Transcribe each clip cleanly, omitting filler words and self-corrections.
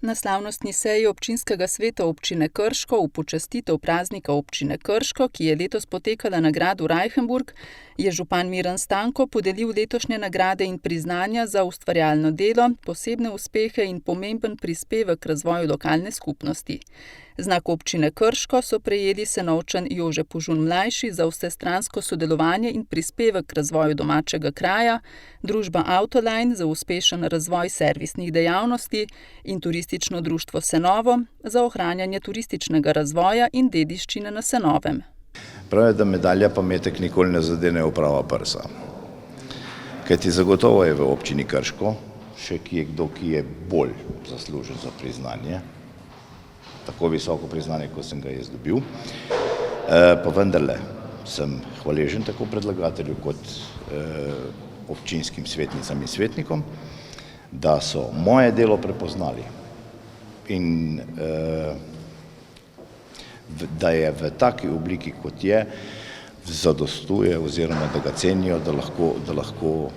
Na slavnostni seji občinskega sveta občine Krško v počastitev praznika občine Krško, ki je letos potekala na gradu Rajhenburg, je župan Miran Stanko podelil letošnje nagrade in priznanja za ustvarjalno delo, posebne uspehe in pomemben prispevek k razvoju lokalne skupnosti. Znak občine Krško so prejeli Senovčan Jože Požun mlajši za vsestransko sodelovanje in prispevek k razvoju domačega kraja, družba Autoline za uspešen razvoj servisnih dejavnosti in turistično društvo Senovo za ohranjanje turističnega razvoja in dediščine na Senovem. Pravijo, da medalja pa metek nikoli ne zadene v prava prsa. Kajti zagotovo je v občini Krško še kdo, ki je bolj zaslužen za priznanje, tako visoko priznanje, kot sem ga jaz dobil. Pa vendarle sem hvaležen tako predlagatelju kot občinskim svetnicam in svetnikom, da so moje delo prepoznali in da je v taki obliki, kot je, zadostuje oziroma da ga cenijo, da lahko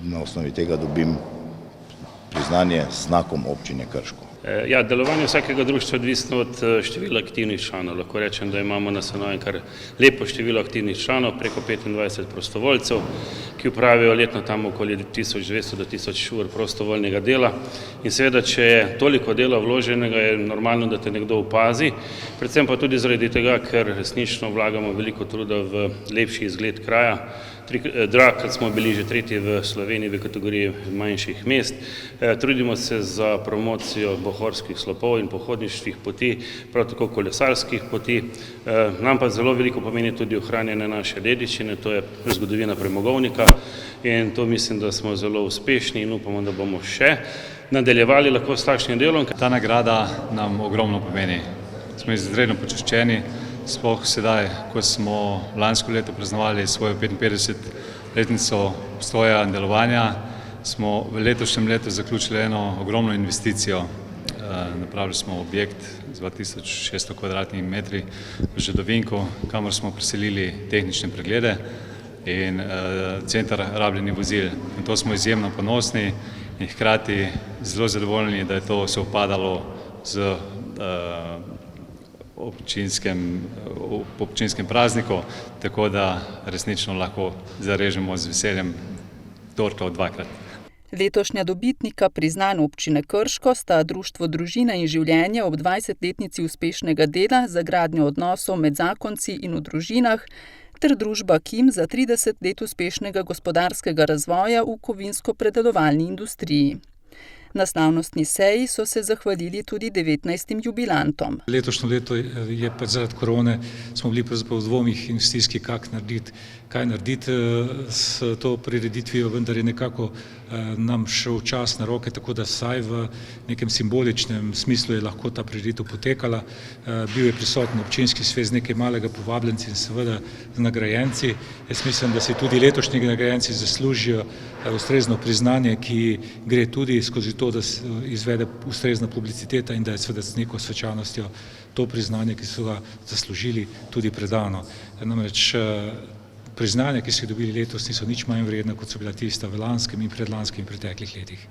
na osnovi tega dobim priznanje z znakom občine Krško. Ja, delovanje vsakega društva je odvisno od števila aktivnih članov. Lahko rečem, da imamo na Senovem kar lepo število aktivnih članov, preko 25 prostovoljcev, ki upravijo letno tam okoli 1200 do 1000 ur prostovoljnega dela. In seveda, če je toliko dela vloženega, je normalno, da te nekdo opazi, predvsem pa tudi zaradi tega, ker resnično vlagamo veliko truda v lepši izgled kraja. Drakrat smo bili že tretji v Sloveniji v kategoriji manjših mest. Trudimo se za promocijo bohorskih slopov in pohodniških poti, prav tako kolesarskih poti. Nam pa zelo veliko pomeni tudi ohranjanje naše dediščine, to je zgodovina premogovnika in to mislim, da smo zelo uspešni in upamo, da bomo še nadaljevali lahko s takšnim delom. Ta nagrada nam ogromno pomeni. Smo izredno počaščeni. Sploh sedaj, ko smo lansko leto praznovali svojo 55-letnico obstoja in delovanja, smo v letošnjem letu zaključili eno ogromno investicijo. Napravili smo objekt z 2600 kvadratnimi metri v Žedovinku, kamor smo preselili tehnične preglede in center rabljenih vozil. In to smo izjemno ponosni in hkrati zelo zadovoljni, da je to sovpadalo z občinskem prazniku, tako da resnično lahko zarežemo z veseljem torto dvakrat. Letošnja dobitnika priznanj občine Krško sta Društvo Družina in življenje ob 20-letnici uspešnega dela za gradnjo odnosov med zakonci in v družinah ter družba Kim za 30 let uspešnega gospodarskega razvoja v kovinsko-predelovalni industriji. Na slavnostni seji so se zahvalili tudi 19 jubilantom. Letošnje leto je pa zaradi korone, smo bili pravzaprav v dvomih in stiski, kaj narediti s to prireditvijo, vendar je nekako nam šel čas na roke, tako da vsaj v nekem simboličnem smislu je lahko ta prireditev potekala. Bil je prisoten občinski svet z nekaj malega povabljenci in seveda z nagrajenci. Jaz mislim, da si tudi letošnji nagrajenci zaslužijo ustrezno priznanje, ki gre tudi skozi to, da se izvede ustrezna publiciteta in da je seveda s neko svečanostjo to priznanje, ki so ga zaslužili, tudi predano. Namreč priznanja, ki so jih dobili letos, niso nič manj vredna, kot so bila tista v lanskem in predlanskem in preteklih letih.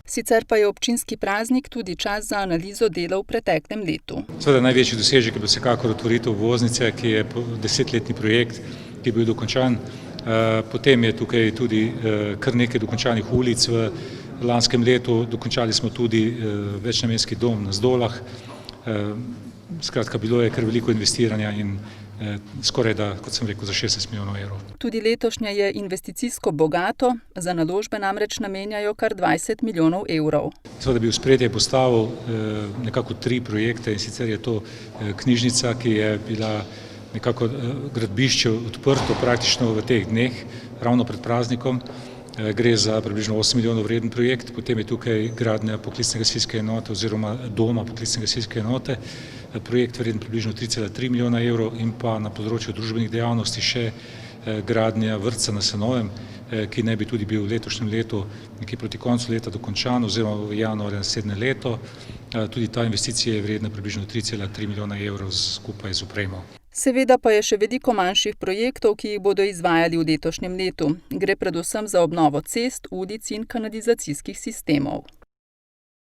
Sicer pa je občinski praznik tudi čas za analizo dela v preteklem letu. Seveda največji dosežek je bil vsekakor otvoritev obvoznice, ki je 10-letni projekt, ki je bil dokončan. Potem je tukaj tudi kar nekaj dokončanih ulic v lanskem letu, dokončali smo tudi večnamenski dom na Zdolah. Skratka, bilo je kar veliko investiranja in skoraj da, kot sem rekel, za 60 milijonov evrov. Tudi letošnje je investicijsko bogato, za naložbe namreč namenjajo kar 20 milijonov evrov. Seveda bi v spredje postavil nekako 3 projekte in sicer je to knjižnica, ki je bila nekako gradbišče odprto praktično v teh dneh, ravno pred praznikom. Gre za približno 8 milijonov vreden projekt, potem je tukaj gradnja poklicne gasilske enote oziroma doma poklicne gasilske enote, projekt vreden približno 3,3 milijona evrov in pa na področju družbenih dejavnosti še gradnja vrtca na Senovem, ki naj bi tudi bil v letošnjem letu nekje proti koncu leta dokončan oziroma v januarju naslednje leto. Tudi ta investicija je vredna približno 3,3 milijona evrov skupaj z opremo. Seveda pa je še veliko manjših projektov, ki jih bodo izvajali v letošnjem letu. Gre predvsem za obnovo cest, ulic in kanalizacijskih sistemov.